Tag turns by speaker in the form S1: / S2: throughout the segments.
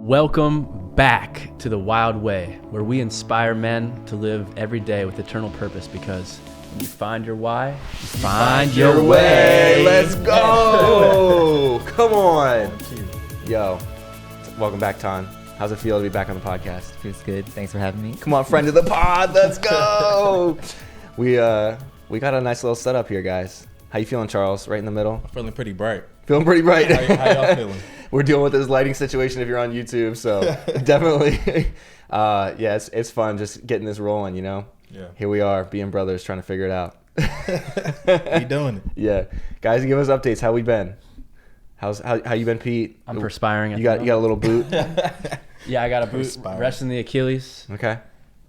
S1: Welcome back to the Wyld Way, where we inspire men to live every day with eternal purpose, because when you find your why, you find your way.
S2: Let's go. Come on. Yo, welcome back, Ton. How's it feel to be back on the podcast?
S3: Feels good. Thanks for having me.
S2: Come on, friend of the pod. Let's go. We got a nice little setup here, guys. How you feeling, Charles? Right in the middle?
S4: I'm feeling pretty bright.
S2: Feeling pretty bright.
S4: How y'all feeling?
S2: We're dealing with this lighting situation if you're on YouTube, so definitely, yeah, it's fun just getting this rolling, you know?
S4: Yeah.
S2: Here we are, being brothers, trying to figure it out.
S4: We doing it.
S2: Yeah. Guys, give us updates. How we been? How you been, Pete?
S1: I'm perspiring.
S2: You got a little boot?
S1: Yeah, I got a boot,
S4: Perspiring.
S1: resting the Achilles,
S2: Okay.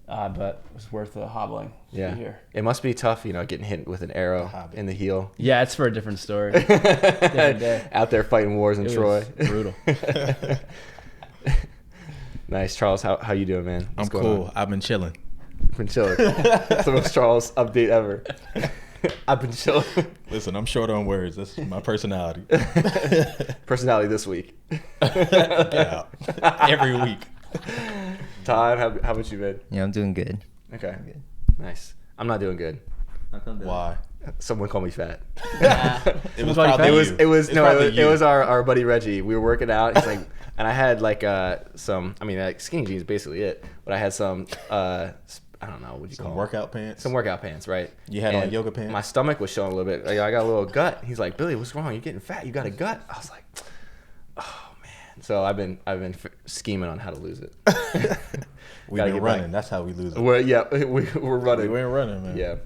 S1: but it was worth the hobbling to
S2: Yeah.
S1: be here.
S2: It must be tough, you know, getting hit with an arrow in the heel.
S1: Yeah, it's for a different story. Different day.
S2: Out there fighting wars in
S1: It
S2: Troy.
S1: was brutal.
S2: Nice. Charles, how you doing, man?
S4: I'm
S2: What's going
S4: cool.
S2: on?
S4: I've been chilling.
S2: Been chilling. That's the most Charles update ever. I've been chilling.
S4: Listen, I'm short on words. That's my personality.
S2: Personality this week.
S4: Get out. Every week.
S2: Todd, how about you, man?
S3: Yeah, I'm doing good.
S2: Okay.
S3: I'm good.
S2: Nice. I'm not doing good.
S4: Why?
S2: Someone called me fat.
S4: It was
S1: Somebody
S4: probably
S1: found
S4: you.
S2: It was our buddy Reggie. We were working out. He's like, and I had like like skinny jeans, basically it. But I had some I don't know what you call them.
S4: Workout pants.
S2: Some workout pants, right?
S4: You had on
S2: And
S4: yoga pants?
S2: My stomach was showing a little bit. Like, I got a little gut. He's like, Billy, what's wrong? You're getting fat. You got a gut. I was like, oh man. So I've been scheming on how to lose it.
S4: We've
S2: Gotta
S4: been
S2: get
S4: running.
S2: back.
S4: That's how we lose it.
S2: We're running.
S4: We ain't running, man.
S2: Yeah.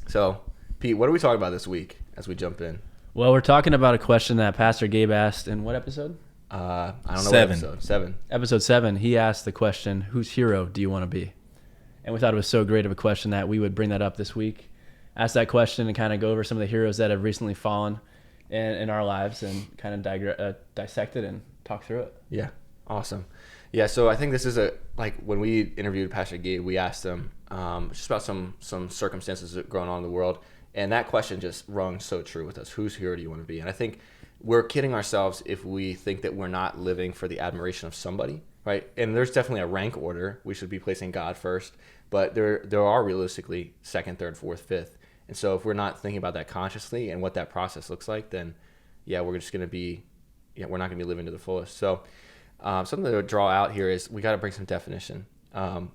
S2: So, Pete, what are we talking about this week as we jump in?
S1: Well, we're talking about a question that Pastor Gabe asked in what episode?
S2: I don't know
S4: 7.
S2: what episode. 7.
S1: Episode 7. He asked the question, whose hero do you want to be? And we thought it was so great of a question that we would bring that up this week, ask that question, and kind of go over some of the heroes that have recently fallen in our lives, and kind of dissect it and talk through it.
S2: Yeah. Awesome. Yeah, so I think this is when we interviewed Pastor Gabe, we asked him just about some circumstances that are going on in the world, and that question just rung so true with us. Whose hero do you want to be? And I think we're kidding ourselves if we think that we're not living for the admiration of somebody, right? And there's definitely a rank order. We should be placing God first, but there are realistically second, third, fourth, fifth. And so if we're not thinking about that consciously and what that process looks like, then yeah, we're just going to be, we're not going to be living to the fullest. So something to draw out here is we got to bring some definition.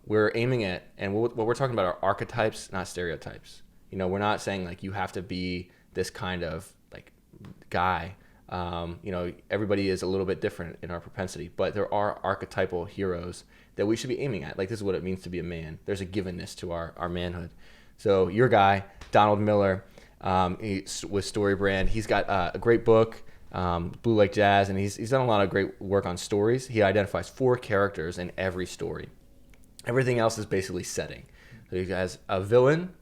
S2: We're aiming at, and what we're talking about are archetypes, not stereotypes. You know, we're not saying like you have to be this kind of like guy. Everybody is a little bit different in our propensity, but there are archetypal heroes that we should be aiming at. Like, this is what it means to be a man. There's a givenness to our manhood. So your guy, Donald Miller, with Story Brand, he's got a great book, Blue Lake Jazz, and he's done a lot of great work on stories. He identifies 4 characters in every story. Everything else is basically setting. So he has a villain,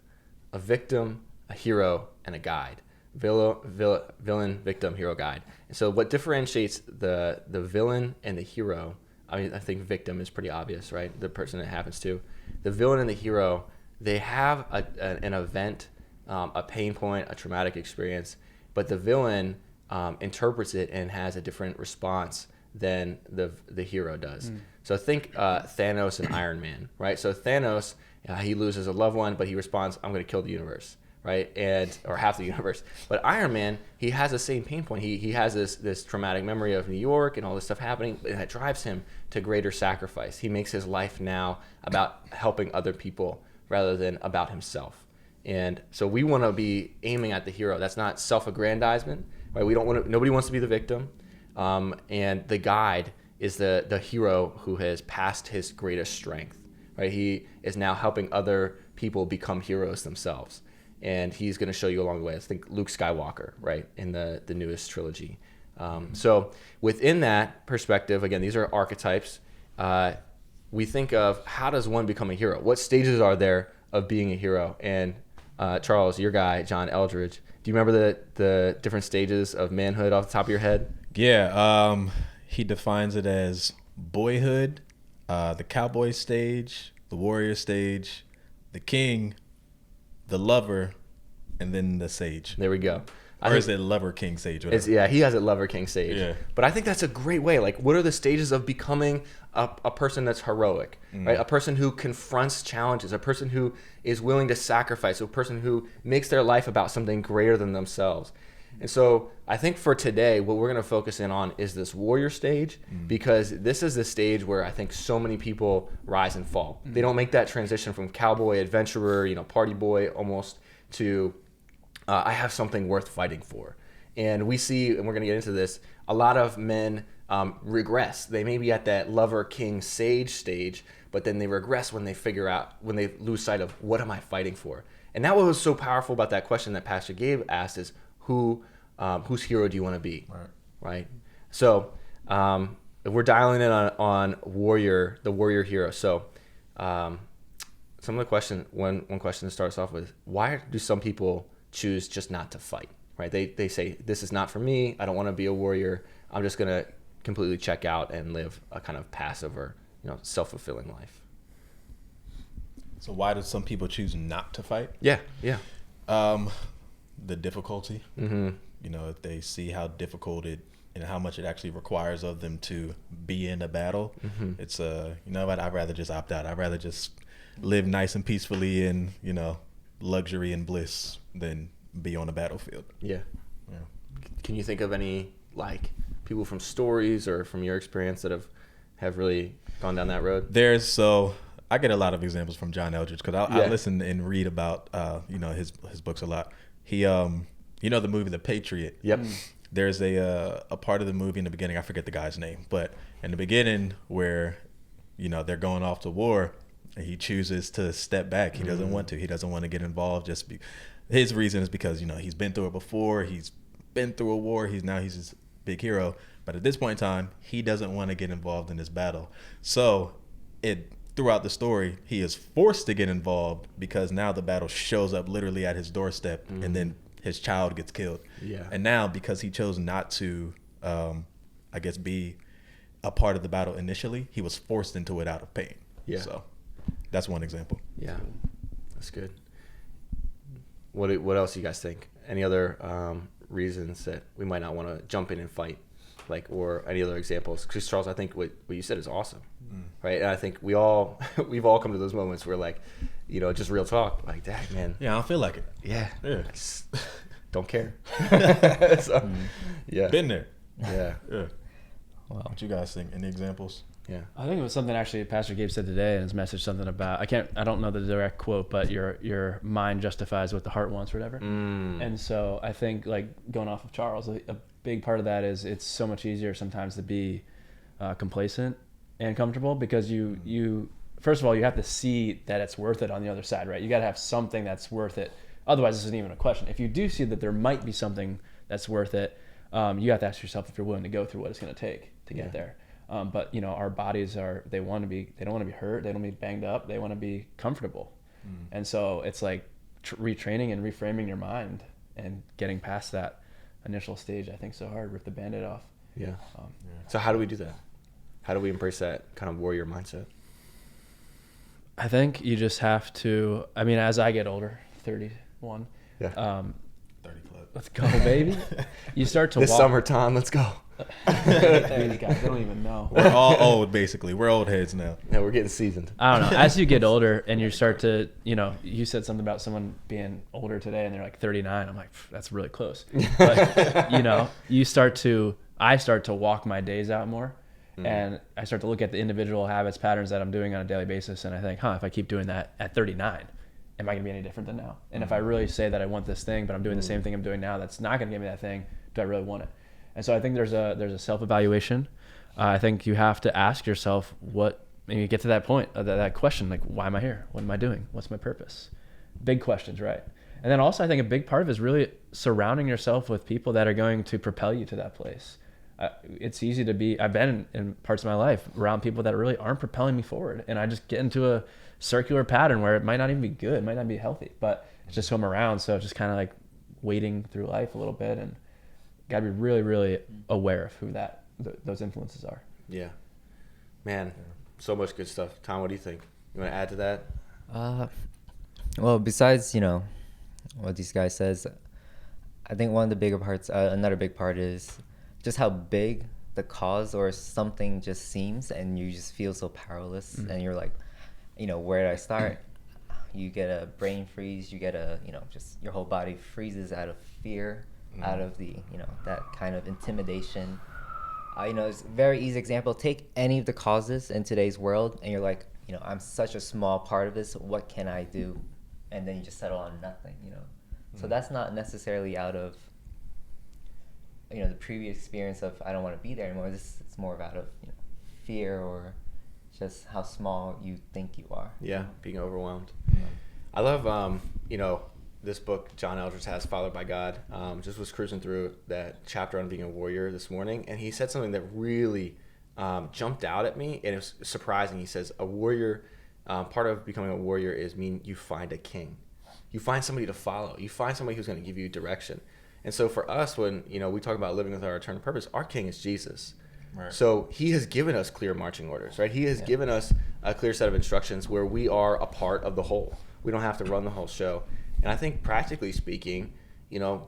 S2: a victim, a hero, and a guide. Villain, victim, hero, guide. And so what differentiates the villain and the hero, I think victim is pretty obvious, right? The person it happens to. The villain and the hero, they have an event, a pain point, a traumatic experience, but the villain interprets it and has a different response than the hero does. So think Thanos and Iron Man, right? So Thanos, he loses a loved one, but he responds, I'm going to kill the universe, right? Or half the universe. But Iron Man, he has the same pain point. He has this traumatic memory of New York and all this stuff happening, and that drives him to greater sacrifice. He makes his life now about helping other people rather than about himself. And so we want to be aiming at the hero. That's not self-aggrandizement, right? Nobody wants to be the victim. And the guide is the hero who has passed his greatest strength, right? He is now helping other people become heroes themselves. And he's going to show you along the way. I think Luke Skywalker, right, in the newest trilogy. So within that perspective, again, these are archetypes. We think of, how does one become a hero? What stages are there of being a hero? And Charles, your guy, John Eldridge, do you remember the different stages of manhood off the top of your head?
S4: Yeah. He defines it as boyhood, the cowboy stage, the warrior stage, the king, the lover, and then the sage.
S2: There we go.
S4: Or is it Lover King Sage? Whatever.
S2: Yeah, he has it Lover King Sage.
S4: Yeah.
S2: But I think that's a great way. Like, what are the stages of becoming a person that's heroic, right? A person who confronts challenges, a person who is willing to sacrifice, a person who makes their life about something greater than themselves. And so I think for today, what we're going to focus in on is this warrior stage, because this is the stage where I think so many people rise and fall. They don't make that transition from cowboy, adventurer, party boy almost to I have something worth fighting for. And we see, and we're going to get into this, a lot of men regress. They may be at that lover, king, sage stage, but then they regress when they lose sight of what am I fighting for? And that what was so powerful about that question that Pastor Gabe asked is, whose hero do you want to be? Right? So if we're dialing in on the warrior hero. So some of the question, one question to start us off with, why do some people choose just not to fight? Right? They say, this is not for me. I don't want to be a warrior. I'm just going to completely check out and live a kind of passive or self-fulfilling life.
S4: So why do some people choose not to fight?
S2: Yeah.
S4: The difficulty. If they see how difficult it and how much it actually requires of them to be in a battle, it's what, I'd rather just opt out. I'd rather just live nice and peacefully in luxury and bliss than be on a battlefield.
S2: Yeah. Can you think of any people from stories or from your experience that have really gone down that road?
S4: I get a lot of examples from John Eldridge because I listen and read about his books a lot. He the movie The Patriot.
S2: Yep.
S4: There's a part of the movie in the beginning, I forget the guy's name, but in the beginning where they're going off to war and he chooses to step back. He doesn't want to. He doesn't want to get involved. His reason is because he's been through it before. He's been through a war. He's this big hero. But at this point in time, he doesn't want to get involved in this battle. So throughout the story, he is forced to get involved because now the battle shows up literally at his doorstep, and then his child gets killed.
S2: Yeah.
S4: And now because he chose not to, be a part of the battle initially, he was forced into it out of pain.
S2: Yeah.
S4: So that's one example.
S2: Yeah, that's good. What else do you guys think? Any other reasons that we might not want to jump in and fight, or any other examples? Because Charles, I think what you said is awesome, right? And I think we've all come to those moments where just real talk, dang, man.
S4: Yeah, I don't feel like it.
S2: Yeah.
S4: Yeah.
S2: I just don't care. So, yeah.
S4: Been there.
S2: Yeah.
S4: Yeah.
S3: Wow.
S4: What you guys think? Any examples?
S2: Yeah.
S1: I think it was something actually Pastor Gabe said today in his message, something about, I don't know the direct quote, but your mind justifies what the heart wants or whatever. And so I think going off of Charles, a big part of that is it's so much easier sometimes to be complacent and comfortable because you first of all, you have to see that it's worth it on the other side, right? You got to have something that's worth it. Otherwise, this isn't even a question. If you do see that there might be something that's worth it, you have to ask yourself if you're willing to go through what it's going to take to get there. But our bodies they don't want to be hurt. They don't want to be banged up. They want to be comfortable. And so it's retraining and reframing your mind and getting past that initial stage. I think so hard, rip the Band-Aid off.
S2: Yeah. So how do we do that? How do we embrace that kind of warrior mindset?
S1: I think you just have to, as I get older, 31,
S2: Yeah.
S4: 30 club.
S1: let's go, baby. You start to
S2: This
S1: walk.
S2: summertime, let's go.
S1: These guys, they don't even know.
S4: We're all old, basically. We're old heads now.
S2: Yeah, we're getting seasoned.
S1: I don't know. As you get older and you start to, you said something about someone being older today and they're 39. I'm like, that's really close. But, I start to walk my days out more. And I start to look at the individual habits, patterns that I'm doing on a daily basis. And I think, if I keep doing that at 39, am I going to be any different than now? And if I really say that I want this thing, but I'm doing the same thing I'm doing now, that's not going to give me that thing, do I really want it? And so I think there's a self-evaluation. I think you have to ask yourself maybe get to that point, that question, why am I here? What am I doing? What's my purpose? Big questions, right? And then also I think a big part of it is really surrounding yourself with people that are going to propel you to that place. It's easy to be, I've been in parts of my life around people that really aren't propelling me forward. And I just get into a circular pattern where it might not even be good, it might not be healthy, but it's just who I'm around. So just kind of wading through life a little bit and got to be really, really aware of who those influences are.
S2: Yeah. Man, so much good stuff. Tom, what do you think? You want to add to that?
S3: Well, besides, what these guys says, I think one of the bigger parts, another big part is just how big the cause or something just seems, and you just feel so powerless, and you're like, where do I start? You get a brain freeze, you get just your whole body freezes out of fear, out of the, that kind of intimidation. It's a very easy example. Take any of the causes in today's world, and you're like, I'm such a small part of this. What can I do? And then you just settle on nothing, So that's not necessarily out of, the previous experience of I don't want to be there anymore. It's more out of fear or just how small you think you are.
S2: Yeah, being overwhelmed. I love, this book John Eldredge has, Fathered by God. Just was cruising through that chapter on being a warrior this morning, and he said something that really jumped out at me, and it was surprising. He says, a warrior, part of becoming a warrior is you find a king. You find somebody to follow. You find somebody who's going to give you direction. And so for us, when we talk about living with our eternal purpose, our king is Jesus. Right. So he has given us clear marching orders, right? He has given us a clear set of instructions where we are a part of the whole. We don't have to run the whole show. And I think practically speaking,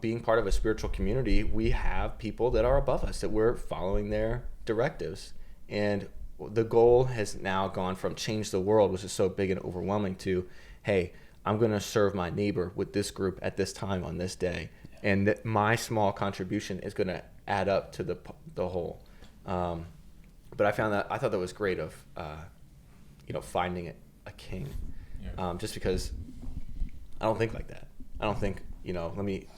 S2: being part of a spiritual community, we have people that are above us, that we're following their directives. And the goal has now gone from change the world, which is so big and overwhelming, to, hey, I'm going to serve my neighbor with this group at this time on this day. And that my small contribution is going to add up to the whole. But I thought that was great of, finding a king. Just because I don't think like that. I don't think, let me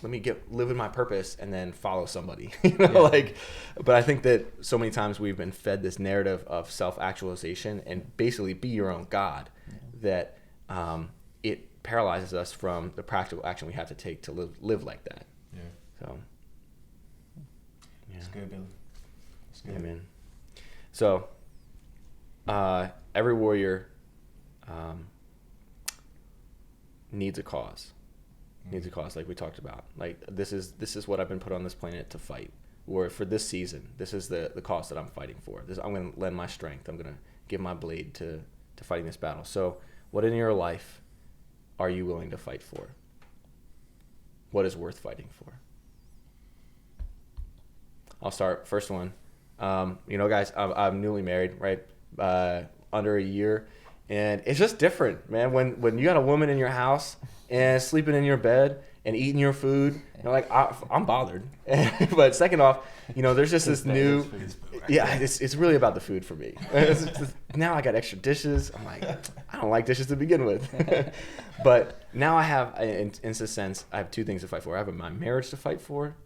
S2: live in my purpose and then follow somebody, but I think that so many times we've been fed this narrative of self-actualization and basically be your own God, that it paralyzes us from the practical action we have to take to live like that. Yeah. So. Yeah.
S4: It's good, Billy. It's good.
S2: Yeah, man. So, every warrior needs a cause. Needs a cause, like we talked about. Like this is what I've been put on this planet to fight. Or for this season, this is the cause that I'm fighting for. I'm going to lend my strength. I'm going to give my blade to fighting this battle. So, what in your life are you willing to fight for? What is worth fighting for? I'll start. First one. Guys, I'm newly married, right? Under a year. And it's just different, man. When you got a woman in your house and sleeping in your bed and eating your food, I'm bothered. But second off, there's just this new, it's really about the food for me. Now I got extra dishes. I'm like, I don't like dishes to begin with. But now I have, in a sense, I have two things to fight for. I have my marriage to fight for,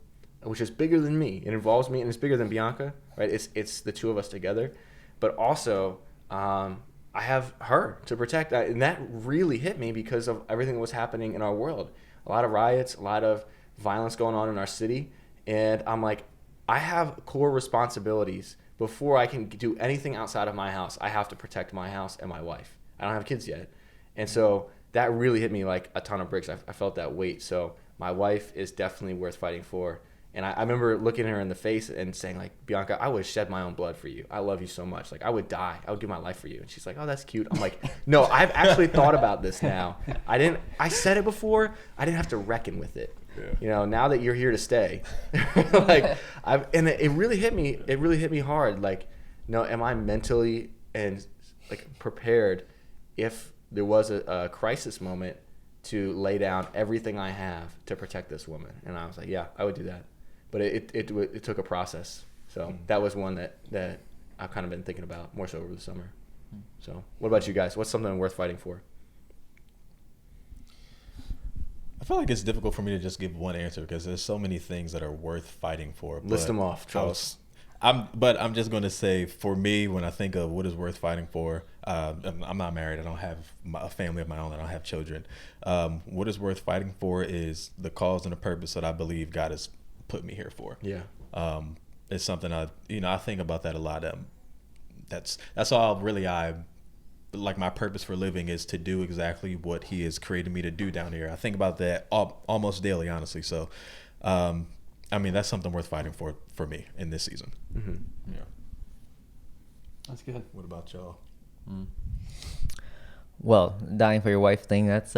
S2: which is bigger than me. It involves me, and it's bigger than Bianca, right? It's the two of us together. But also, I have her to protect. And that really hit me because of everything that was happening in our world. A lot of riots, a lot of violence going on in our city. And I'm like, I have core responsibilities. Before I can do anything outside of my house, I have to protect my house and my wife. I don't have kids yet. And so that really hit me like a ton of bricks. I felt that weight. So my wife is definitely worth fighting for. And I remember looking her in the face and saying, like, Bianca, I would shed my own blood for you. I love you so much. Like, I would die. I would give my life for you. And she's like, oh, that's cute. I'm like, no, I've actually thought about this now. I said it before. I didn't have to reckon with it. Yeah. Now that you're here to stay. And it really hit me. It really hit me hard. Like, am I mentally and prepared if there was a crisis moment to lay down everything I have to protect this woman? And I was like, yeah, I would do that. But it took a process. So that was one that I've kind of been thinking about more so over the summer. So what about you guys? What's something worth fighting for?
S4: I feel like it's difficult for me to just give one answer because there's so many things that are worth fighting for.
S2: List them off, Charles.
S4: I'm just going to say, for me, when I think of what is worth fighting for, I'm not married. I don't have a family of my own. I don't have children. What is worth fighting for is the cause and the purpose that I believe God has put me here for.
S2: Yeah.
S4: It's something I think about that a lot. That's all really like my purpose for living is to do exactly what He has created me to do down here. I think about that almost daily, honestly. So, that's something worth fighting for me in this season.
S2: Mm-hmm.
S4: Yeah.
S1: That's good.
S4: What about y'all?
S3: Well, dying for your wife thing, that's,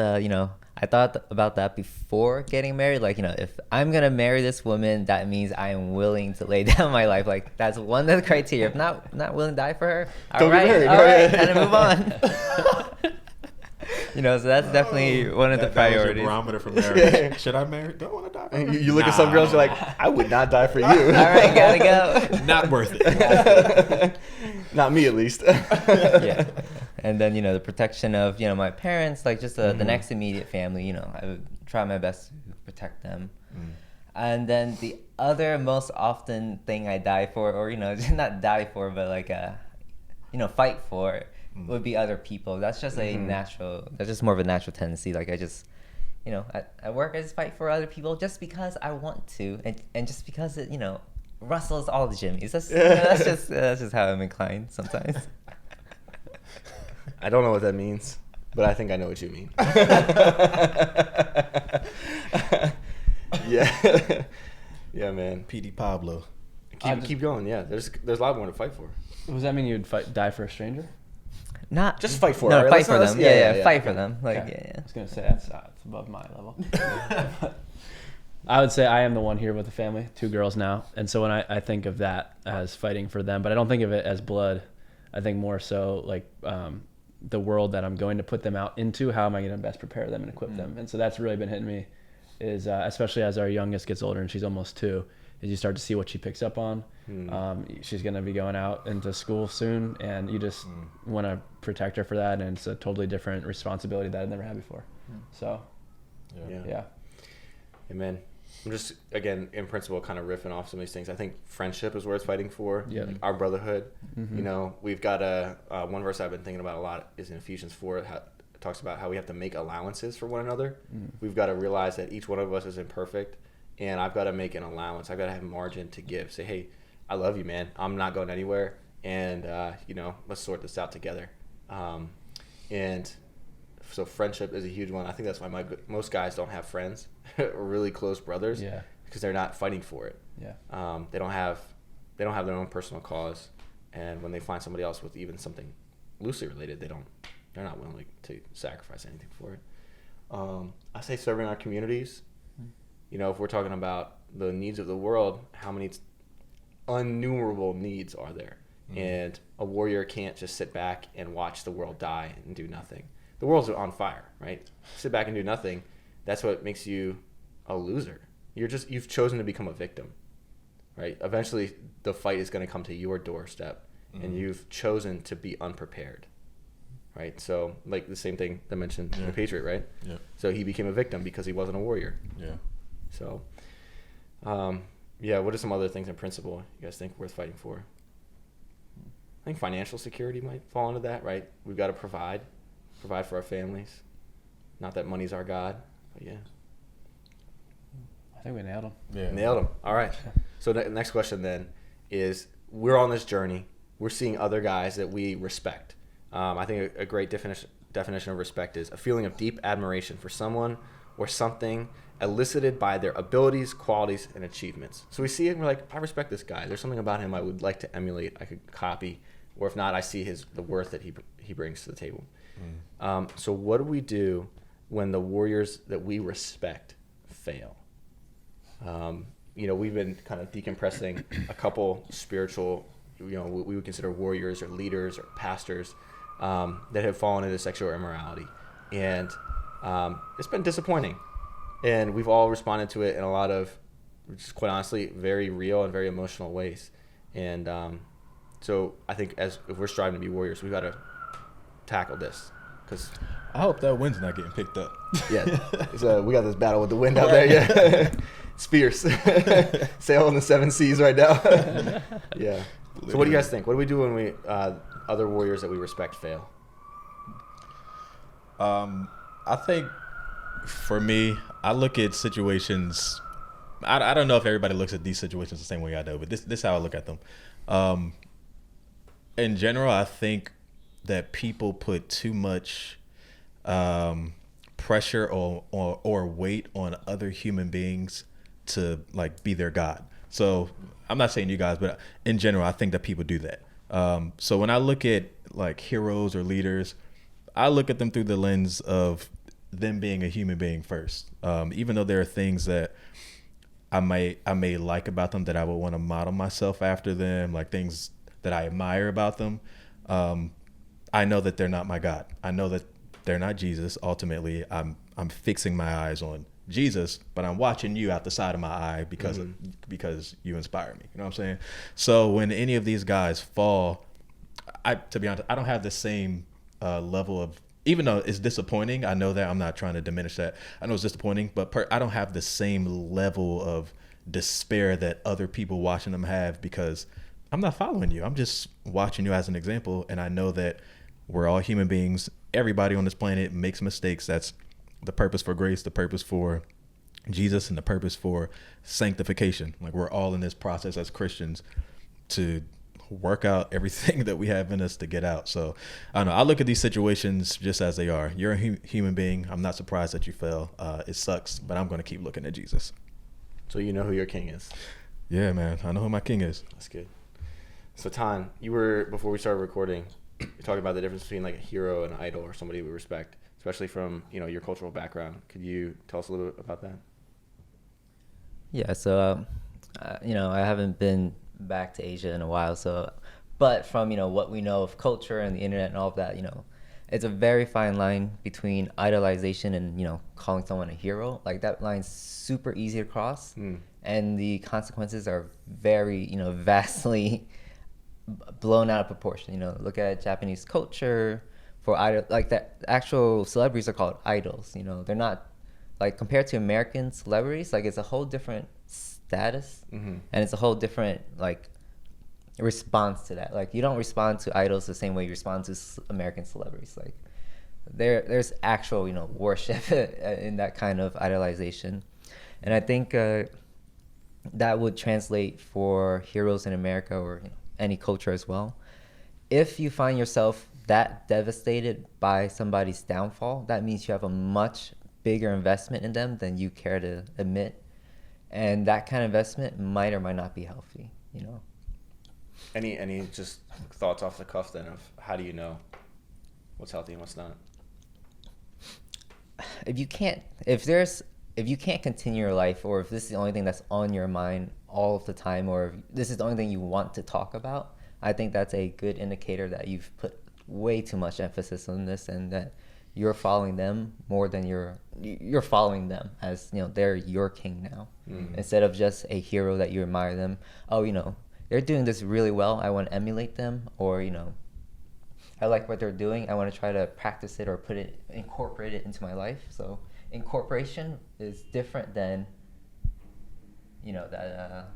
S3: I thought about that before getting married. Like, if I'm going to marry this woman, that means I am willing to lay down my life. Like, that's one of the criteria. If not willing to die for her, all
S2: Don't get
S3: right,
S2: married.
S3: all right,
S2: Yeah.
S3: kind of move on. So that's definitely one of the
S4: That was your
S3: priorities.
S4: barometer for marriage. Should I marry? Don't want to die. For her?
S2: You look at some girls, you're like, I would not die for you.
S3: All right, gotta go.
S4: Not worth it.
S2: Not me, at least.
S3: Yeah. And then, the protection of, my parents, like just the next immediate family, I would try my best to protect them. And then the other most often thing I die for, or, not die for, but like, fight for, would be other people. That's just that's just more of a natural tendency. Like I just, at work I just fight for other people just because I want to, and just because it, rustles all the jimmies. That's just how I'm inclined sometimes.
S2: I don't know what that means, but I think I know what you mean. Yeah. Yeah, man.
S4: PD Pablo.
S2: Keep going. Yeah, there's a lot more to fight for.
S1: Does that mean you'd die for a stranger?
S3: Not
S2: Just fight for it.
S3: no,
S2: All right,
S3: fight
S2: let's
S3: for
S2: not-
S3: them.
S2: let's-
S3: Yeah, fight for them. Like
S1: Okay. I
S3: yeah.
S1: was gonna say that's above my level. I would say I am the one here with the family, 2 girls now, and so when I think of that as fighting for them, but I don't think of it as blood. I think more so like the world that I'm going to put them out into. How am I going to best prepare them and equip them? And so that's really been hitting me, is especially as our youngest gets older and she's almost 2. Is you start to see what she picks up on. She's going to be going out into school soon, and you just want to protect her for that, and it's a totally different responsibility that I've never had before. So, yeah.
S2: Amen. I'm just, again, in principle, kind of riffing off some of these things. I think friendship is worth fighting for.
S1: Yeah.
S2: Like our brotherhood. We've got one verse I've been thinking about a lot is in Ephesians 4. It talks about how we have to make allowances for one another. We've got to realize that each one of us is imperfect, and I've got to make an allowance. I've got to have margin to give. Say, hey, I love you, man. I'm not going anywhere, and let's sort this out together. And so friendship is a huge one. I think that's why most guys don't have friends or really close brothers.
S1: Yeah.
S2: Because they're not fighting for it.
S1: Yeah.
S2: They don't have their own personal cause, and when they find somebody else with even something loosely related, they're not willing to sacrifice anything for it. I say serving our communities. If we're talking about the needs of the world, how many innumerable needs are there? And a warrior can't just sit back and watch the world die and do nothing. The world's on fire, right? Sit back and do nothing. That's what makes you a loser. You've chosen to become a victim, right? Eventually, the fight is going to come to your doorstep, and you've chosen to be unprepared, right? So, like the same thing I mentioned in the Patriot, right?
S4: Yeah.
S2: So he became a victim because he wasn't a warrior.
S4: Yeah.
S2: So, what are some other things in principle you guys think worth fighting for? I think financial security might fall into that, right? We've got to provide for our families. Not that money's our God, but yeah.
S1: I think we nailed them.
S4: Yeah.
S2: Nailed them. All right. So the next question then is, we're on this journey. We're seeing other guys that we respect. I think a great definition of respect is a feeling of deep admiration for someone or something elicited by their abilities, qualities, and achievements. So we see it and we're like, I respect this guy. There's something about him I would like to emulate. I could copy. Or if not, I see the worth that he brings to the table. So what do we do when the warriors that we respect fail? We've been kind of decompressing a couple spiritual, we would consider warriors or leaders or pastors that have fallen into sexual immorality. And it's been disappointing. And we've all responded to it in a lot of, just quite honestly, very real and very emotional ways. And so I think if we're striving to be warriors, we've got to tackle this. Cause
S4: I hope that wind's not getting picked up.
S2: yeah, so we got this battle with the wind out there. Yeah, it's fierce. Sailing the 7 seas right now. Yeah. So what do you guys think? What do we do when we other warriors that we respect fail?
S4: I think for me, I look at situations. I don't know if everybody looks at these situations the same way I do, but this is how I look at them. In general, I think that people put too much pressure or weight on other human beings to like be their God. So I'm not saying you guys, but in general, I think that people do that. So when I look at like heroes or leaders, I look at them through the lens of them being a human being first. Even though there are things that I may like about them that I would want to model myself after them, like things that I admire about them. I know that they're not my God. I know that they're not Jesus. Ultimately, I'm fixing my eyes on Jesus, but I'm watching you out the side of my eye because because you inspire me. You know what I'm saying? So when any of these guys fall, to be honest, I don't have the same level of, even though it's disappointing, I know that, I'm not trying to diminish that. I know it's disappointing, but I don't have the same level of despair that other people watching them have, because I'm not following you. I'm just watching you as an example, and I know that we're all human beings. Everybody on this planet makes mistakes. That's the purpose for grace, the purpose for Jesus, and the purpose for sanctification. Like, we're all in this process as Christians to work out everything that we have in us to get out. So I don't know. I look at these situations just as they are. You're a human being. I'm not surprised that you fell. It sucks, but I'm going to keep looking at Jesus.
S2: So you know who your king is.
S4: Yeah, man. I know who my king is.
S2: That's good. So Tan, you were, before we started recording, you talked about the difference between like a hero and an idol, or somebody we respect, especially from, you know, your cultural background. Could you tell us a little bit about that?
S3: Yeah, so you know, I haven't been back to Asia in a while, so, but from, you know, what we know of culture and the internet and all of that, you know, it's a very fine line between idolization and, you know, calling someone a hero. Like, that line's super easy to cross, and the consequences are very, you know, vastly blown out of proportion. You know, look at Japanese culture for idol, like, that actual celebrities are called idols. You know, they're not, like, compared to American celebrities, like, it's a whole different status, and it's a whole different, like, response to that. Like, you don't respond to idols the same way you respond to American celebrities. Like, there's actual, you know, worship in that kind of idolization. And I think that would translate for heroes in America, or, you know, any culture as well. If you find yourself that devastated by somebody's downfall, that means you have a much bigger investment in them than you care to admit. And that kind of investment might or might not be healthy, you know?
S2: Any just thoughts off the cuff then of how do you know what's healthy and what's not?
S3: If you can't continue your life, or if this is the only thing that's on your mind all of the time, or if this is the only thing you want to talk about, I think that's a good indicator that you've put way too much emphasis on this, and that you're following them more than you're following them as, you know, they're your king now, instead of just a hero that you admire them. Oh, you know, they're doing this really well, I want to emulate them, or, you know, I like what they're doing, I want to try to practice it or incorporate it into my life. So incorporation is different than, you know, that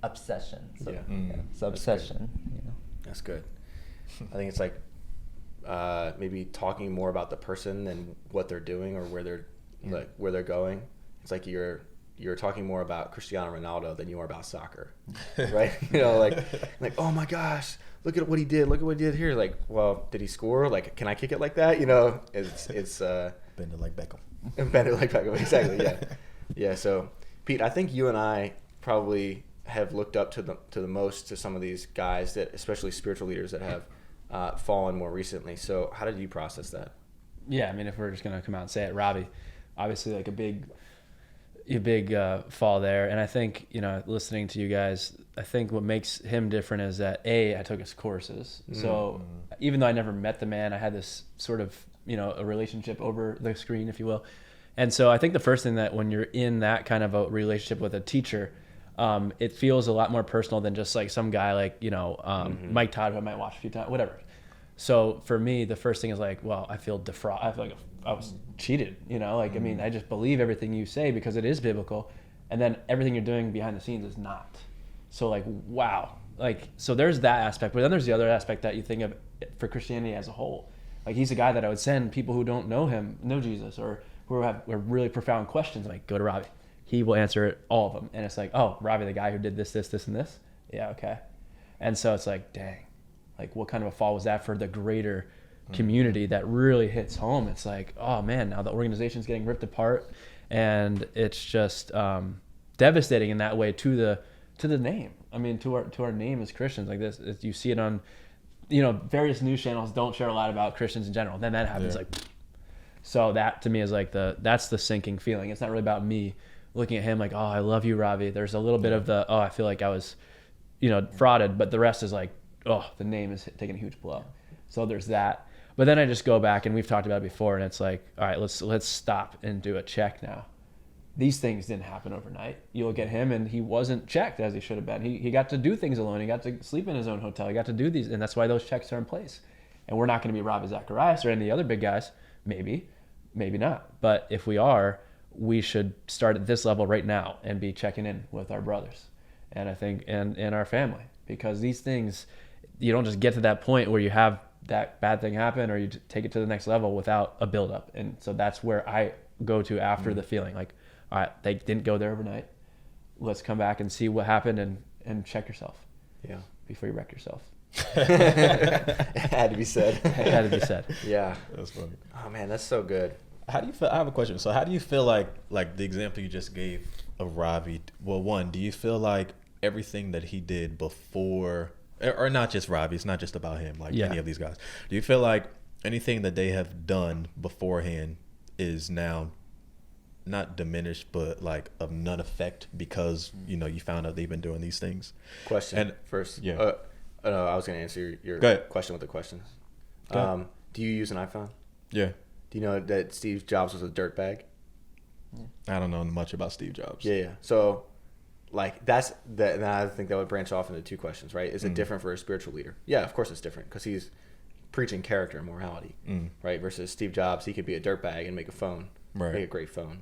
S3: obsession. So, yeah, so obsession, you know.
S2: That's good. I think it's like maybe talking more about the person than what they're doing or where they're going. It's like you're talking more about Cristiano Ronaldo than you are about soccer, right? You know, like, oh my gosh, look at what he did. Look at what he did here. Like, well, did he score? Like, can I kick it like that? You know, it's
S4: Bend it like Beckham.
S2: Bend it like Beckham. Exactly. Yeah. Yeah. So, Pete, I think you and I probably have looked up to the most to some of these guys, that, especially spiritual leaders that have fallen more recently. So how did you process that?
S1: Yeah, I mean, if we're just gonna come out and say it, Robbie, obviously, like a big fall there. And I think, you know, listening to you guys, I think what makes him different is that I took his courses. So even though I never met the man, I had this sort of, you know, a relationship over the screen, if you will. And so I think the first thing, that when you're in that kind of a relationship with a teacher, it feels a lot more personal than just like some guy like, you know, Mike Todd, who I might watch a few times, whatever. So for me, the first thing is like, well, I feel defrauded. I feel like I was cheated, you know, like, I mean, I just believe everything you say because it is biblical, and then everything you're doing behind the scenes is not. So like, wow. Like, so there's that aspect, but then there's the other aspect that you think of for Christianity as a whole. Like, he's a guy that I would send people who don't know Jesus, or who have really profound questions, like, go to Robbie. He will answer all of them. And it's like, oh, Robbie, the guy who did this, and this? Yeah, okay. And so it's like, dang, like, what kind of a fall was that for the greater community that really hits home? It's like, oh man, now the organization's getting ripped apart, and it's just devastating in that way to the name. I mean, to our name as Christians. Like this, you see it on various news channels don't share a lot about Christians in general. Then that happens,
S4: Yeah.
S1: like, so that to me is like that's the sinking feeling. It's not really about me looking at him like, oh, I love you, Ravi. There's a little bit of the, oh, I feel like I was, frauded, but the rest is like, oh, the name is taking a huge blow. So there's that. But then I just go back, and we've talked about it before, and it's like, all right, let's stop and do a check now. These things didn't happen overnight. You look at him, and he wasn't checked as he should have been. He got to do things alone. He got to sleep in his own hotel. He got to do these, and that's why those checks are in place. And we're not going to be Ravi Zacharias or any other big guys. Maybe not. But if we are, we should start at this level right now and be checking in with our brothers, and I think and our family, because these things, you don't just get to that point where you have that bad thing happen or you take it to the next level without a buildup. And so that's where I go to after the feeling, like, all right, they didn't go there overnight. Let's come back and see what happened and check yourself.
S2: Yeah.
S1: Before you wreck yourself.
S2: It had to be said.
S1: It had to be said.
S2: Yeah.
S4: That's funny.
S2: Oh man, that's so good.
S4: How do you feel? I have a question. So how do you feel like the example you just gave of Ravi? Well, one, do you feel like everything that he did before, or not just Ravi, it's not just about him, like any of these guys. Do you feel like anything that they have done beforehand is now not diminished, but like of none effect because, you found out they've been doing these things?
S2: Question first.
S4: Yeah.
S2: No, I was going to answer your question with the question. Do you use an iPhone?
S4: Yeah.
S2: Do you know that Steve Jobs was a dirtbag?
S4: I don't know much about Steve Jobs.
S2: Yeah. So, like, and I think that would branch off into two questions, right? Is it different for a spiritual leader? Yeah, of course it's different because he's preaching character and morality, right? Versus Steve Jobs, he could be a dirtbag and make a phone, make a great phone.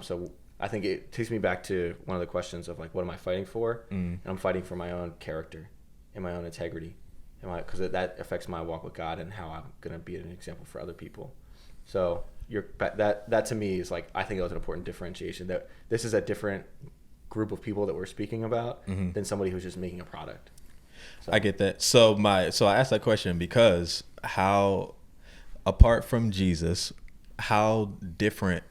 S2: So I think it takes me back to one of the questions of, like, what am I fighting for? And I'm fighting for my own character and my own integrity, because that affects my walk with God and how I'm going to be an example for other people. So that to me is like, I think that was an important differentiation, that this is a different group of people that we're speaking about than somebody who's just making a product. So.
S4: I get that. So I asked that question because how, apart from Jesus, how different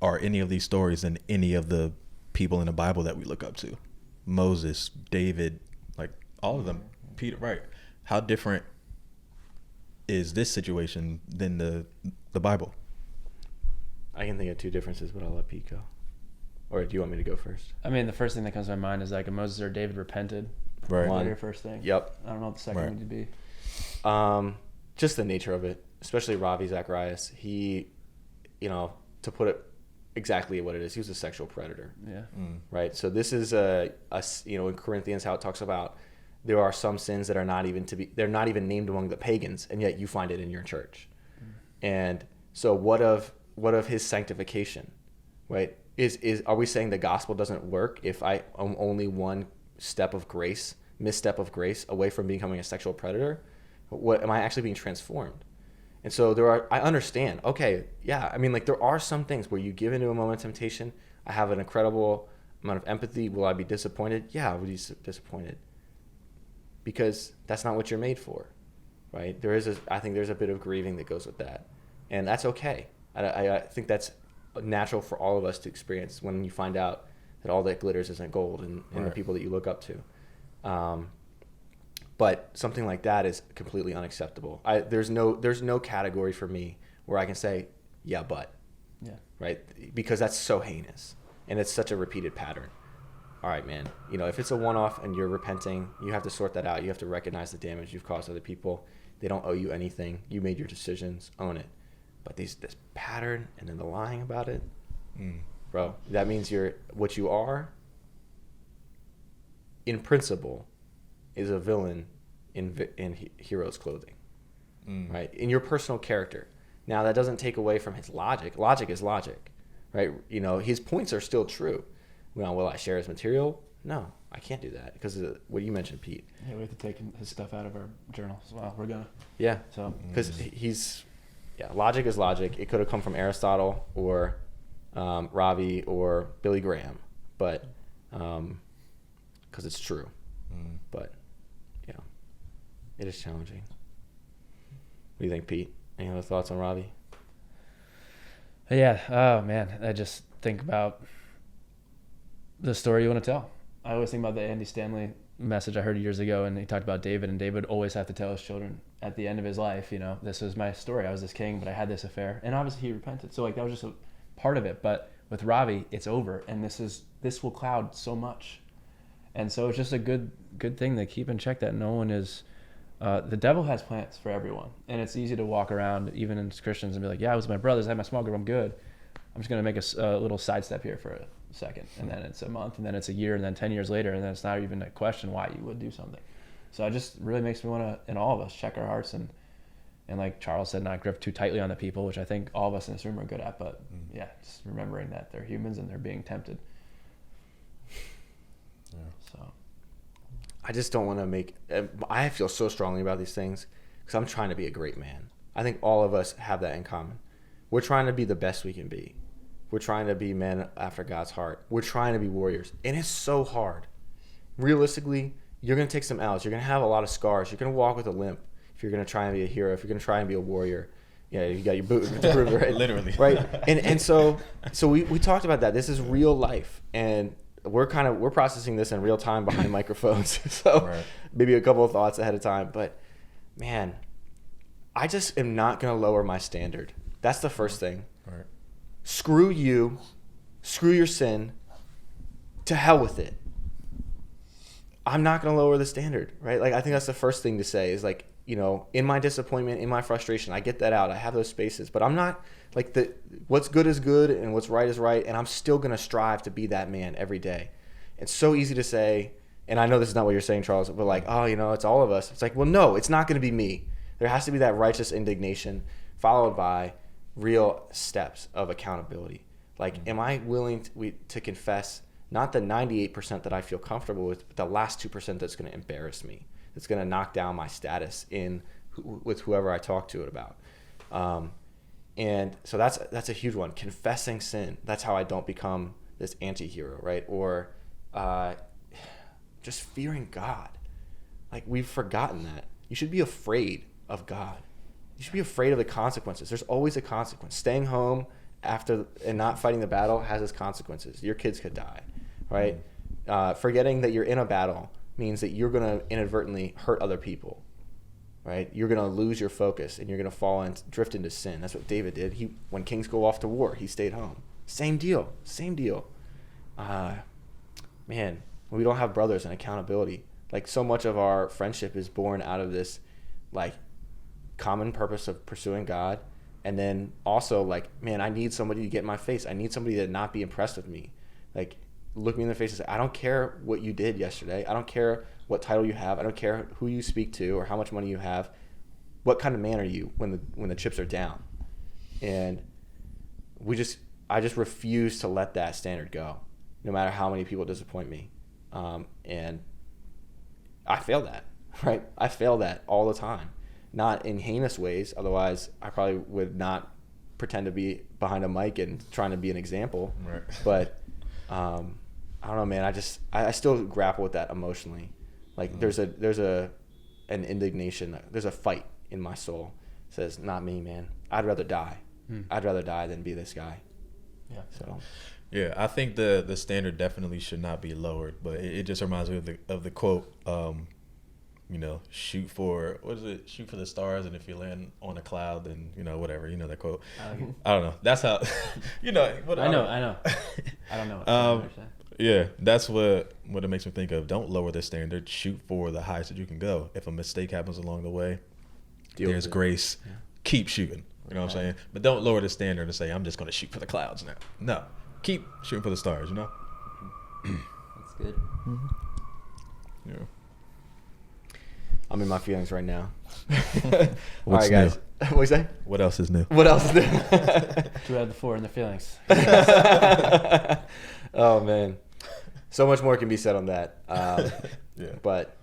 S4: are any of these stories than any of the people in the Bible that we look up to? Moses, David, like all of them, Peter, right? How different is this situation than the Bible?
S2: I can think of two differences, but I'll let Pete go. Or do you want me to go first?
S1: I mean, the first thing that comes to my mind is like a Moses or David repented.
S4: Right.
S1: One, your first thing.
S2: Yep.
S1: I don't know what the second would be.
S2: Just the nature of it, especially Ravi Zacharias. He, to put it exactly what it is, he was a sexual predator.
S1: Yeah.
S2: Right. So this is in Corinthians, how it talks about there are some sins that are they're not even named among the pagans, and yet you find it in your church. And so what of his sanctification, right? Are we saying the gospel doesn't work if I am only one misstep of grace away from becoming a sexual predator? What am I actually being transformed? And so I understand. Okay, yeah. I mean, like, there are some things where you give into a moment of temptation. I have an incredible amount of empathy. Will I be disappointed? Yeah, I would be disappointed, because that's not what you're made for, right? I think there's a bit of grieving that goes with that, and that's okay. I think that's natural for all of us to experience when you find out that all that glitters isn't gold in the people that you look up to. But something like that is completely unacceptable. There's no category for me where I can say, yeah, but, right? Because that's so heinous, and it's such a repeated pattern. All right, man. If it's a one-off and you're repenting, you have to sort that out. You have to recognize the damage you've caused other people. They don't owe you anything. You made your decisions. Own it. But this pattern and then the lying about it, bro, that means what you are, in principle, is a villain in hero's clothing, right? In your personal character. Now, that doesn't take away from his logic. Logic is logic, right? His points are still true. Well, will I share his material? No, I can't do that because of what you mentioned, Pete.
S1: Yeah, we have to take his stuff out of our journals. Well, we're gonna.
S2: Yeah.
S1: So
S2: because logic is logic. It could have come from Aristotle or Ravi or Billy Graham, but because it's true. But it is challenging. What do you think, Pete? Any other thoughts on Ravi?
S1: Yeah. Oh man, I just think about the story you want to tell. I always think about the Andy Stanley message I heard years ago, and he talked about David, and David would always have to tell his children at the end of his life, you know, this was my story. I was this king, but I had this affair, and obviously he repented. So like that was just a part of it. But with Ravi, it's over, and this will cloud so much, and so it's just a good thing to keep in check that no one is. The devil has plans for everyone, and it's easy to walk around even as Christians and be like, yeah, it was my brothers, I had my small group, I'm good. I'm just going to make a little sidestep here for a second, and then it's a month, and then it's a year, and then 10 years later, and then it's not even a question why you would do something. So it just really makes me want to, and all of us, check our hearts and like Charles said, not grip too tightly on the people, which I think all of us in this room are good at, but yeah, just remembering that they're humans and they're being tempted.
S4: Yeah.
S1: So
S2: I just don't want to make. I feel so strongly about these things because I'm trying to be a great man. I think all of us have that in common. We're trying to be the best we can be. We're trying to be men after God's heart. We're trying to be warriors, and it's so hard. Realistically, you're going to take some L's. You're going to have a lot of scars. You're going to walk with a limp if you're going to try and be a hero. If you're going to try and be a warrior, yeah, you got your boot to prove it, right?
S4: Literally,
S2: right. And so we talked about that. This is real life, and we're processing this in real time behind microphones. So
S4: right.
S2: Maybe a couple of thoughts ahead of time, but man, I just am not going to lower my standard. That's the first thing.
S4: Right.
S2: Screw you, screw your sin, to hell with it. I'm not going to lower the standard, right? Like, I think that's the first thing to say is like, you know, in my disappointment, in my frustration, I get that out. I have those spaces, but I'm not like what's good is good and what's right is right. And I'm still going to strive to be that man every day. It's so easy to say, and I know this is not what you're saying, Charles, but like, oh, you know, it's all of us. It's like, well, no, it's not going to be me. There has to be that righteous indignation followed by real steps of accountability. Like, am I willing to confess not the 98% that I feel comfortable with, but the last 2% that's going to embarrass me, that's going to knock down my status with whoever I talk to it about. And so that's a huge one. Confessing sin. That's how I don't become this anti-hero, right? Or just fearing God. Like, we've forgotten that. You should be afraid of God. You should be afraid of the consequences. There's always a consequence. Staying home after and not fighting the battle has its consequences. Your kids could die, right? Forgetting that you're in a battle means that you're going to inadvertently hurt other people, right? You're going to lose your focus and you're going to drift into sin. That's what David did. When kings go off to war, he stayed home. Same deal. Man, we don't have brothers and accountability. Like, so much of our friendship is born out of this, like, common purpose of pursuing God. And then also, like, man, I need somebody to get in my face. I need somebody to not be impressed with me. Like, look me in the face and say, I don't care what you did yesterday. I don't care what title you have. I don't care who you speak to or how much money you have. What kind of man are you when the chips are down? And I just refuse to let that standard go, no matter how many people disappoint me. And I fail that, right? I fail that all the time. Not in heinous ways. Otherwise, I probably would not pretend to be behind a mic and trying to be an example.
S4: Right.
S2: But I don't know, man. I still grapple with that emotionally. Like, there's an indignation. There's a fight in my soul. It says, not me, man. I'd rather die. I'd rather die than be this guy.
S1: yeah.
S2: So.
S4: Yeah, I think the standard definitely should not be lowered, but it just reminds me of the quote, you know, shoot for the stars, and if you land on a cloud, then, you know, whatever, you know that quote. I don't know. That's how, you know.
S1: I know. I don't know what
S4: yeah, that's what it makes me think of. Don't lower the standard. Shoot for the highest that you can go. If a mistake happens along the way, there's grace. Yeah. Keep shooting. You know what I'm saying? But don't lower the standard and say, I'm just going to shoot for the clouds now. No. Keep shooting for the stars, you know?
S3: That's good.
S4: Mm-hmm. Yeah.
S2: I'm in my feelings right now. All
S4: What's
S2: right, guys. What you say?
S4: What else is new?
S2: What else is new?
S1: 2 out of the 4 in the feelings.
S2: Oh, man. So much more can be said on that.
S4: Yeah.
S2: But,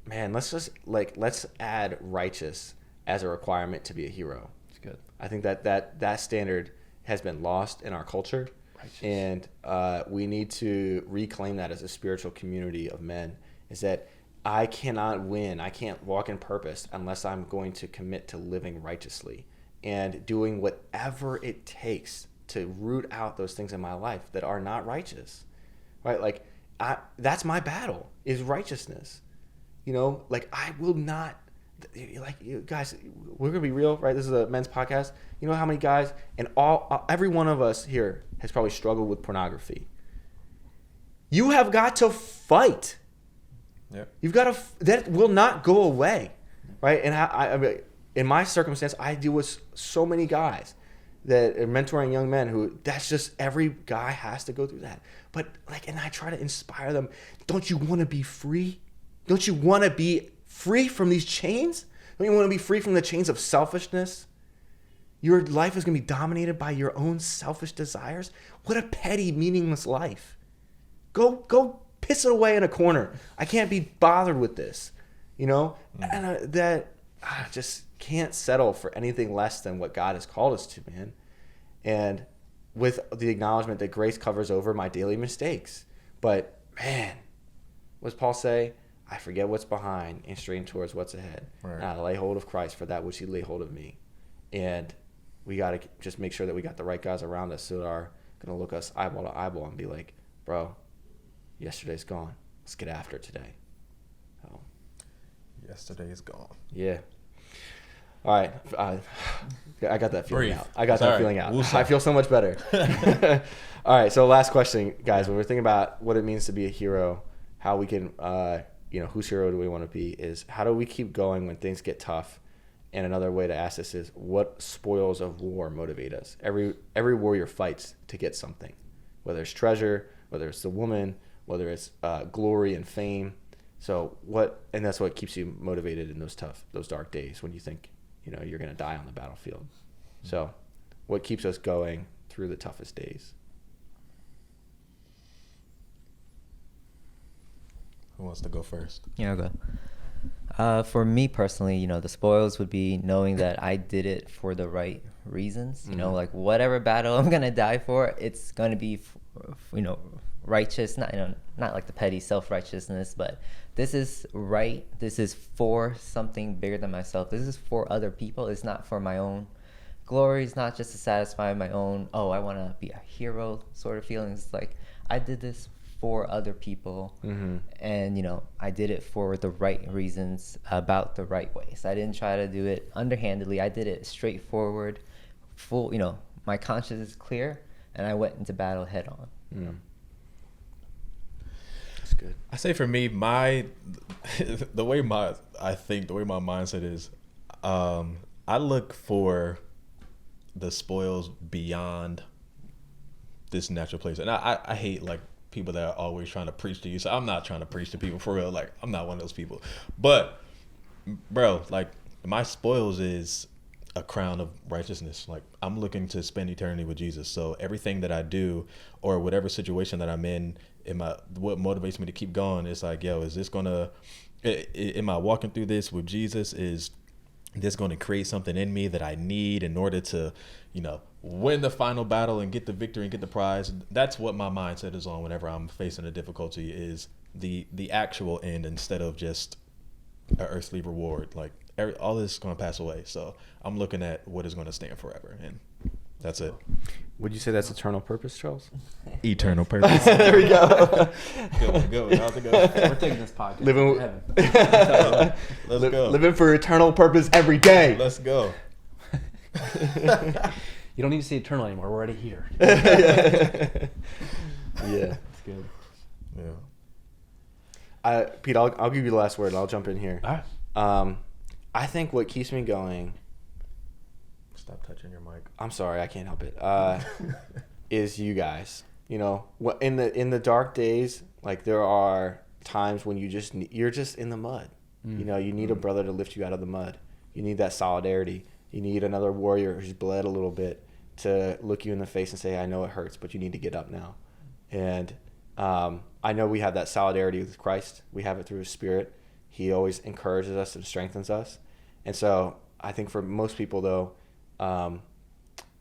S2: man, let's add righteous as a requirement to be a hero.
S1: It's good.
S2: I think that standard has been lost in our culture. Righteous. And we need to reclaim that as a spiritual community of men, is that I cannot win. I can't walk in purpose unless I'm going to commit to living righteously and doing whatever it takes to root out those things in my life that are not righteous, right? Like, that's my battle, is righteousness. Like I will not, like you guys, we're gonna be real, right? This is a men's podcast. You know how many guys, and every one of us here has probably struggled with pornography. You have got to fight.
S4: Yep.
S2: You've got to, that will not go away, right? And I mean, in my circumstance, I deal with so many guys that are mentoring young men who, that's just, every guy has to go through that. But like, and I try to inspire them. Don't you want to be free? Don't you want to be free from these chains? Don't you want to be free from the chains of selfishness? Your life is going to be dominated by your own selfish desires. What a petty, meaningless life. Go piss it away in a corner. I can't be bothered with this, And I just can't settle for anything less than what God has called us to, man. And with the acknowledgement that grace covers over my daily mistakes. But man, what does Paul say? I forget what's behind and strain towards what's ahead.
S4: Right.
S2: And I lay hold of Christ for that which he laid hold of me. And we got to just make sure that we got the right guys around us that are going to look us eyeball to eyeball and be like, bro, yesterday's gone. Let's get after it today. Oh.
S4: Yesterday is gone.
S2: Yeah. All right. I got that feeling
S4: Breathe.
S2: out. I got that feeling out.
S4: Woosah.
S2: I feel so much better. All right. So last question, guys. When we're thinking about what it means to be a hero, how we can, whose hero do we want to be, is how do we keep going when things get tough? And another way to ask this is, what spoils of war motivate us? Every warrior fights to get something, whether it's treasure, whether it's the woman, whether it's glory and fame. So and that's what keeps you motivated in those dark days when you think, you're going to die on the battlefield. So what keeps us going through the toughest days?
S4: Who wants to go first?
S3: Yeah, I'll go. For me personally, the spoils would be knowing that I did it for the right reasons. Like whatever battle I'm gonna die for, it's gonna be, righteous. Not like the petty self-righteousness, but this is right. This is for something bigger than myself. This is for other people. It's not for my own glory. It's not just to satisfy my own, I want to be a hero sort of feelings. Like I did this for other people, and I did it for the right reasons, about the right ways. I didn't try to do it underhandedly. I did it straightforward, full. My conscience is clear, and I went into battle head on.
S2: That's good.
S4: I say for me, the way my mindset is, I look for the spoils beyond this natural place, and I hate like people that are always trying to preach to you. So I'm not trying to preach to people for real. Like I'm not one of those people. But bro, like my spoils is a crown of righteousness. Like I'm looking to spend eternity with Jesus. So everything that I do or whatever situation that I'm in what motivates me to keep going is like, is this gonna, am I walking through this with Jesus? Is this going to create something in me that I need in order to, win the final battle and get the victory and get the prize? That's what my mindset is on whenever I'm facing a difficulty, is the actual end instead of just an earthly reward. Like all this is going to pass away. So I'm looking at what is going to stand forever. And that's it.
S2: Would you say that's eternal purpose, Charles?
S4: Eternal purpose.
S2: There we go.
S4: Good. How's it go?
S1: We're taking this podcast
S2: Living,
S1: to heaven.
S4: Let's go.
S2: Living for eternal purpose every day.
S4: Let's go.
S1: You don't need to say eternal anymore. We're already here.
S2: Yeah.
S1: That's good.
S4: Yeah.
S2: Pete, I'll give you the last word and I'll jump in here.
S1: All right.
S2: I think what keeps me going,
S4: Stop touching your mic.
S2: I'm sorry, I can't help it, is you guys. In the dark days, like there are times when you're just in the mud. You need a brother to lift you out of the mud. You need that solidarity. You need another warrior who's bled a little bit to look you in the face and say, I know it hurts, but you need to get up now. And I know we have that solidarity with Christ. We have it through his Spirit. He always encourages us and strengthens us. And so I think for most people, though,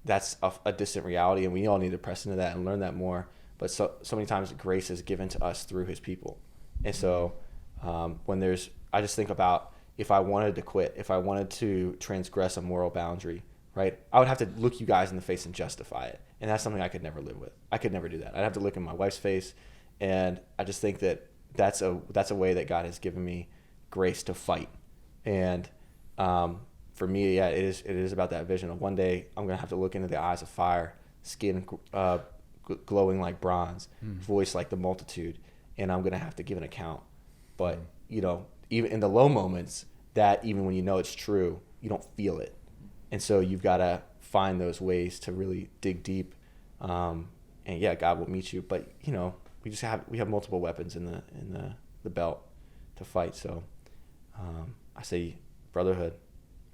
S2: that's a distant reality, and we all need to press into that and learn that more. But so many times grace is given to us through his people. And so I just think about, if I wanted to quit, if I wanted to transgress a moral boundary, right, I would have to look you guys in the face and justify it. And that's something I could never live with. I could never do that. I'd have to look in my wife's face. And I just think that that's a way that God has given me grace to fight. And for me, yeah, it is about that vision of one day I'm gonna have to look into the eyes of fire, skin glowing like bronze, voice like the multitude, and I'm gonna have to give an account. But even in the low moments, that even when you know it's true, you don't feel it, and so you've got to find those ways to really dig deep. And yeah, God will meet you. But we have multiple weapons in the belt to fight. So I say brotherhood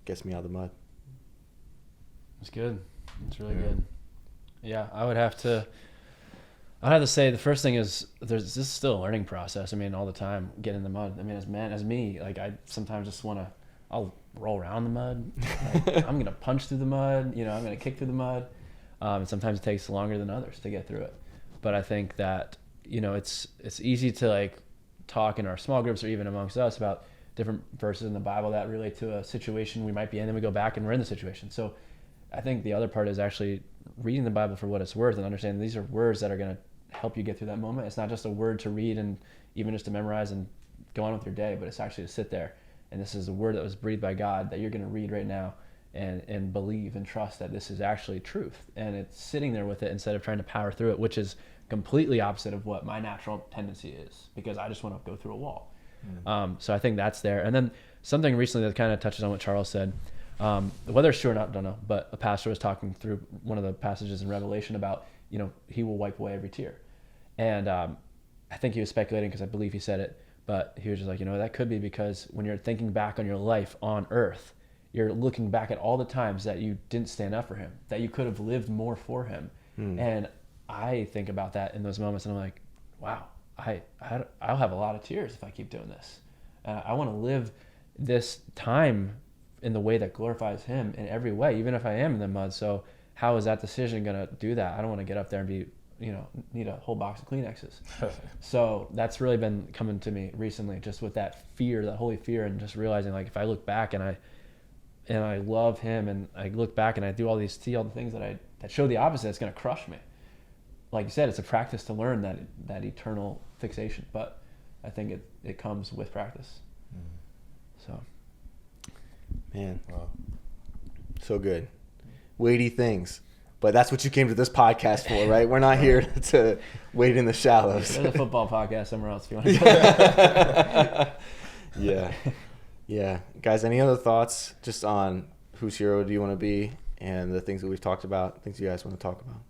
S2: gets me out of the mud.
S1: It's good. It's really good. Yeah, I'd have to say the first thing is this is still a learning process. I mean, all the time getting in the mud. I mean, as me, like I sometimes just I'll roll around the mud. Like, I'm gonna punch through the mud. I'm gonna kick through the mud. And sometimes it takes longer than others to get through it. But I think that it's easy to like talk in our small groups or even amongst us about different verses in the Bible that relate to a situation we might be in, and then we go back and we're in the situation. So I think the other part is actually reading the Bible for what it's worth and understanding these are words that are going to help you get through that moment. It's not just a word to read and even just to memorize and go on with your day, but it's actually to sit there. And this is a word that was breathed by God that you're going to read right now and believe and trust that this is actually truth. And it's sitting there with it instead of trying to power through it, which is completely opposite of what my natural tendency is, because I just want to go through a wall. So I think that's there. And then something recently that kind of touches on what Charles said, whether it's true or not, don't know, but a pastor was talking through one of the passages in Revelation about, he will wipe away every tear. And I think he was speculating because I believe he said it, but he was just like, that could be because when you're thinking back on your life on earth, you're looking back at all the times that you didn't stand up for him, that you could have lived more for him. And I think about that in those moments and I'm like, wow, I'll have a lot of tears if I keep doing this. I want to live this time in the way that glorifies him in every way, even if I am in the mud. So how is that decision going to do that? I don't want to get up there and be, need a whole box of Kleenexes. So that's really been coming to me recently, just with that fear, that holy fear, and just realizing like if I look back and I love him and I look back and I do all the things that show the opposite, it's going to crush me. Like you said, it's a practice to learn that eternal fixation, but I think it comes with practice. So,
S2: man, wow. So good, weighty things, but that's what you came to this podcast for, right? We're not here to wade in the shallows.
S1: There's a football podcast somewhere else if you want to go.
S2: Yeah. Guys, any other thoughts just on whose hero do you want to be and the things that we've talked about, things you guys want to talk about?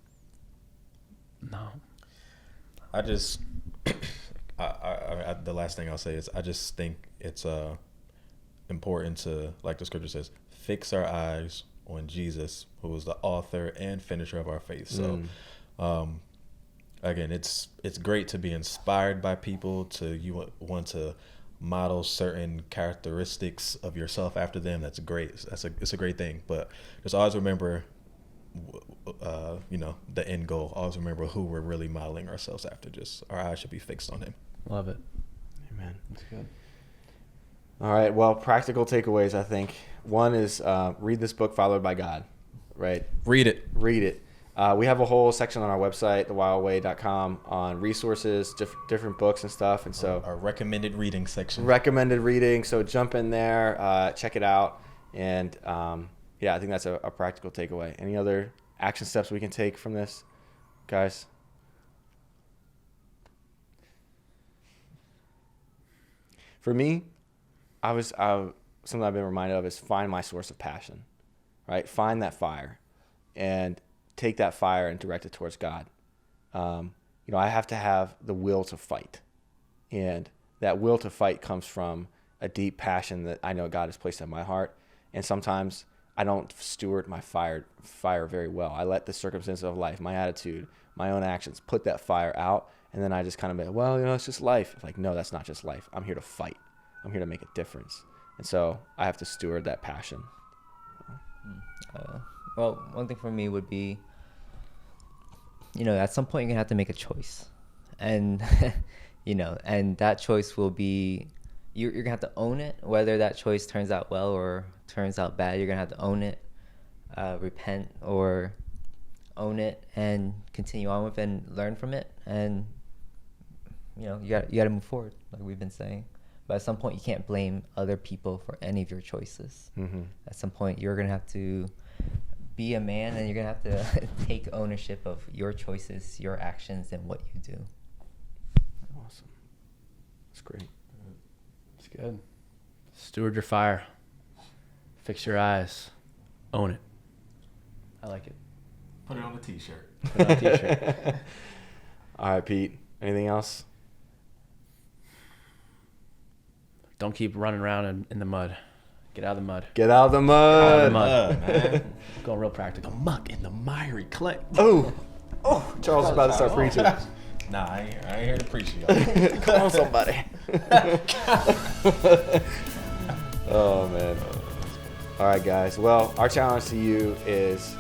S1: No.
S4: I just, the last thing I'll say is I just think it's important to, like the scripture says, fix our eyes on Jesus, who is the author and finisher of our faith. So, again, it's great to be inspired by people, you want to model certain characteristics of yourself after them. That's great. It's a great thing. But just always remember, the end goal. Always remember who we're really modeling ourselves after. Just our eyes should be fixed on him.
S1: Love it.
S2: Amen.
S1: That's good.
S2: All right. Well, practical takeaways, I think. One is read this book, Followed by God. Right?
S4: Read it.
S2: We have a whole section on our website, thewildway.com, on resources, different books and stuff. And so
S4: our recommended reading section.
S2: Recommended reading. So jump in there, check it out. And I think that's a practical takeaway. Any other action steps we can take from this, guys? For me, something I've been reminded of is find my source of passion, right? Find that fire and take that fire and direct it towards God. I have to have the will to fight. And that will to fight comes from a deep passion that I know God has placed in my heart. And sometimes I don't steward my fire very well. I let the circumstances of life, my attitude, my own actions put that fire out. And then I just kind of be, it's just life. It's like, no, that's not just life. I'm here to fight. I'm here to make a difference. And so I have to steward that passion.
S3: Well, one thing for me would be, at some point you're going to have to make a choice. And, and that choice will be, you're going to have to own it. Whether that choice turns out well or turns out bad, you're going to have to own it, repent, or own it and continue on with it and learn from it. And, you got to move forward, like we've been saying. But at some point, you can't blame other people for any of your choices.
S2: Mm-hmm.
S3: At some point, you're going to have to be a man, and you're going to have to take ownership of your choices, your actions, and what you do.
S2: Awesome. That's great.
S1: It's good. Steward your fire. Fix your eyes. Own it. I like it.
S4: Put it on a t-shirt.
S1: Put it on a t-shirt.
S2: All right, Pete. Anything else?
S1: Don't keep running around in the mud. Get out of the mud.
S2: Get out of the
S1: Get out of
S2: mud.
S1: the mud.
S4: Man.
S1: Going real practical.
S4: Muck in the miry clay.
S2: Oh, Charles is about to start preaching.
S4: Nah, I ain't here to preach to y'all.
S2: Come on, somebody. Oh, man. All right, guys. Well, our challenge to you is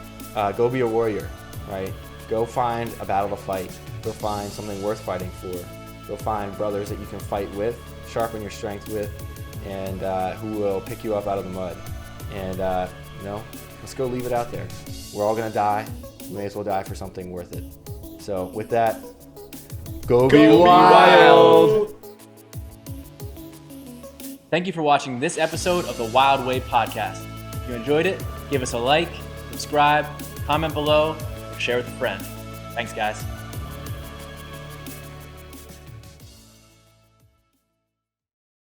S2: go be a warrior, right? Go find a battle to fight. Go find something worth fighting for. Go find brothers that you can fight with, sharpen your strength with, and who will pick you up out of the mud. And, let's go leave it out there. We're all going to die. We may as well die for something worth it. So with that, go be wild.
S1: Thank you for watching this episode of the Wyld Way podcast. If you enjoyed it, give us a like, subscribe, comment below, or share with a friend. Thanks, guys.